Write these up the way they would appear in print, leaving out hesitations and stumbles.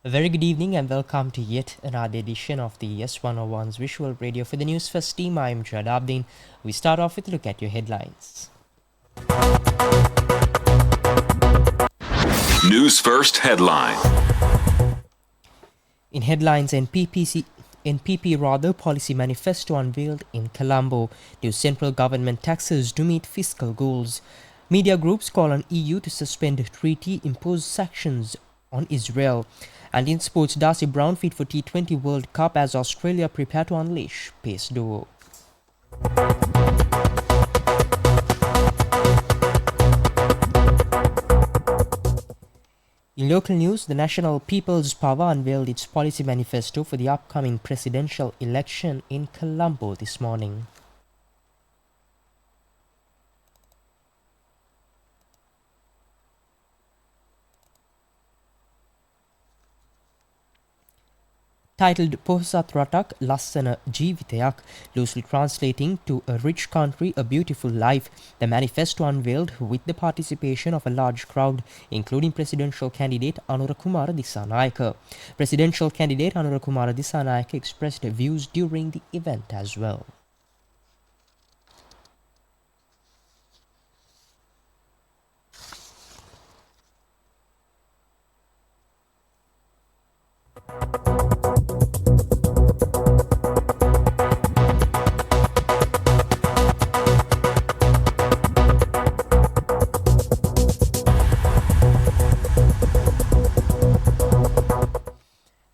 A very good evening and welcome to yet another edition of the YES101's Visual Radio. For the Newsfirst team, I am Jadabdin. We start off with a look at your headlines. Newsfirst headline. In headlines, NPP policy manifesto unveiled in Colombo. New central government taxes to meet fiscal goals. Media groups call on EU to suspend treaty, impose sanctions on Israel. And in sports, Darcy Brown fit for T20 World Cup as Australia prepare to unleash pace duo. In local news, the National People's Power unveiled its policy manifesto for the upcoming presidential election in Colombo this morning. Titled Pohsat Ratak Lassana Jeevitayak, loosely translating to a rich country, a beautiful life, the manifesto unveiled with the participation of a large crowd, including presidential candidate Anurakumara Dissanayake. Presidential candidate Anurakumara Dissanayake expressed views during the event as well.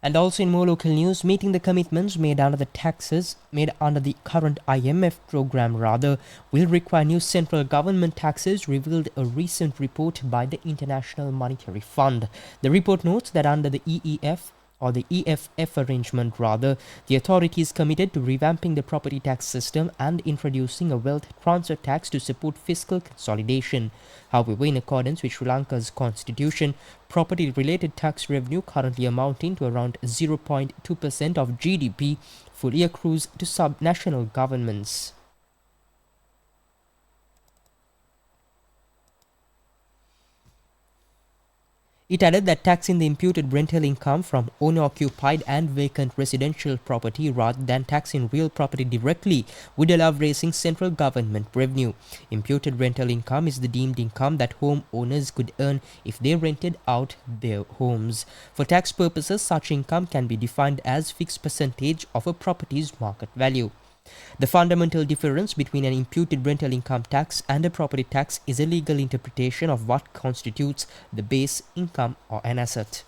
And also in more local news, meeting the commitments made under the current IMF program will require new central government taxes, revealed a recent report by the International Monetary Fund. The report notes that under the EFF arrangement, the authority is committed to revamping the property tax system and introducing a wealth transfer tax to support fiscal consolidation. However, in accordance with Sri Lanka's constitution, property-related tax revenue, currently amounting to around 0.2% of GDP, fully accrues to subnational governments. It added that taxing the imputed rental income from owner-occupied and vacant residential property rather than taxing real property directly would allow raising central government revenue. Imputed rental income is the deemed income that home owners could earn if they rented out their homes. For tax purposes, such income can be defined as fixed percentage of a property's market value. The fundamental difference between an imputed rental income tax and a property tax is a legal interpretation of what constitutes the base income or an asset.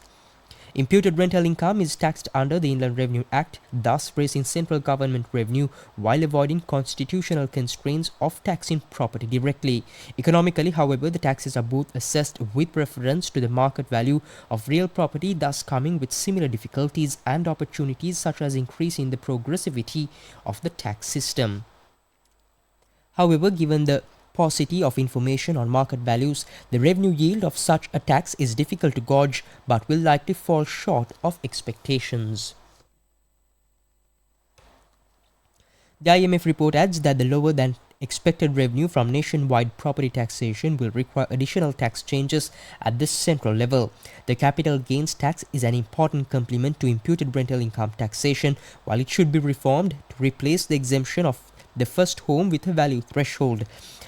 Imputed rental income is taxed under the Inland Revenue Act, thus raising central government revenue while avoiding constitutional constraints of taxing property directly. Economically, however, the taxes are both assessed with reference to the market value of real property, thus coming with similar difficulties and opportunities such as increasing the progressivity of the tax system. However, given the paucity of information on market values, the revenue yield of such a tax is difficult to gauge but will likely fall short of expectations. The IMF report adds that the lower than expected revenue from nationwide property taxation will require additional tax changes at the central level. The capital gains tax is an important complement to imputed rental income taxation, while it should be reformed to replace the exemption of the first home with a value threshold.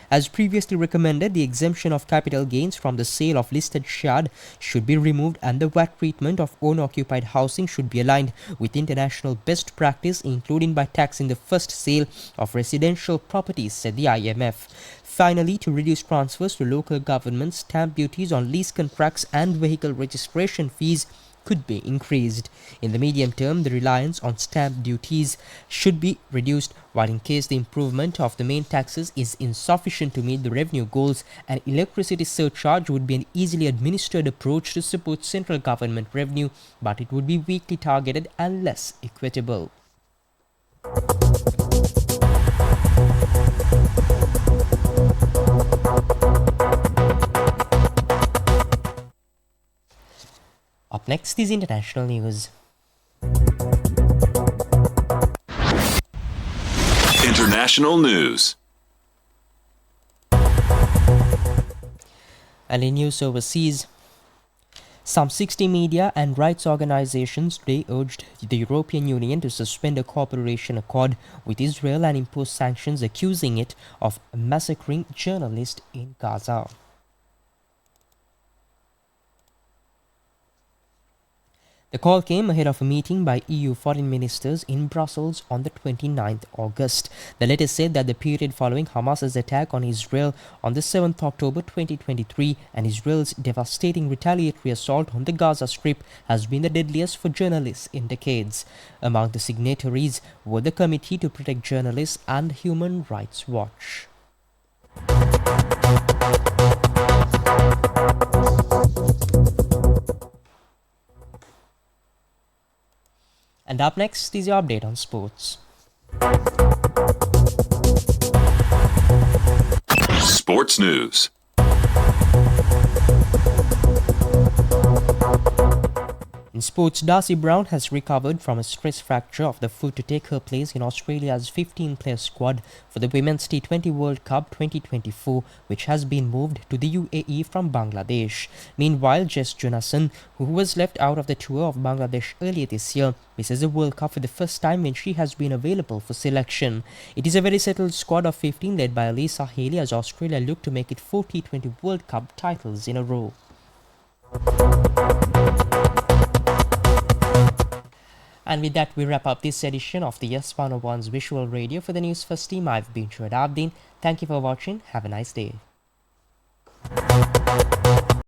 As previously recommended, the exemption of capital gains from the sale of listed shares should be removed and the VAT treatment of owner-occupied housing should be aligned with international best practice, including by taxing the first sale of residential properties, said the IMF. Finally, to reduce transfers to local governments, stamp duties on lease contracts and vehicle registration fees could be increased. In the medium term, the reliance on stamp duties should be reduced, while in case the improvement of the main taxes is insufficient to meet the revenue goals, an electricity surcharge would be an easily administered approach to support central government revenue, but it would be weakly targeted and less equitable. Up next is international news. International news. And in news overseas, Some 60 media and rights organizations today urged the European Union to suspend a cooperation accord with Israel and impose sanctions, accusing it of massacring journalists in Gaza. The call came ahead of a meeting by EU foreign ministers in Brussels on the 29th August. The letter said that the period following Hamas's attack on Israel on the 7th October 2023 and Israel's devastating retaliatory assault on the Gaza Strip has been the deadliest for journalists in decades. Among the signatories were the Committee to Protect Journalists and Human Rights Watch. And up next is your update on sports. Sports news. In sports, Darcy Brown has recovered from a stress fracture of the foot to take her place in Australia's 15-player squad for the Women's T20 World Cup 2024, which has been moved to the UAE from Bangladesh. Meanwhile, Jess Jonassen, who was left out of the tour of Bangladesh earlier this year, misses the World Cup for the first time when she has been available for selection. It is a very settled squad of 15 led by Alyssa Haley as Australia look to make it 4 T20 World Cup titles in a row. And with that, we wrap up this edition of the YES101's Visual Radio. For the Newsfirst team, I've been Shoaib Abdin. Thank you for watching. Have a nice day.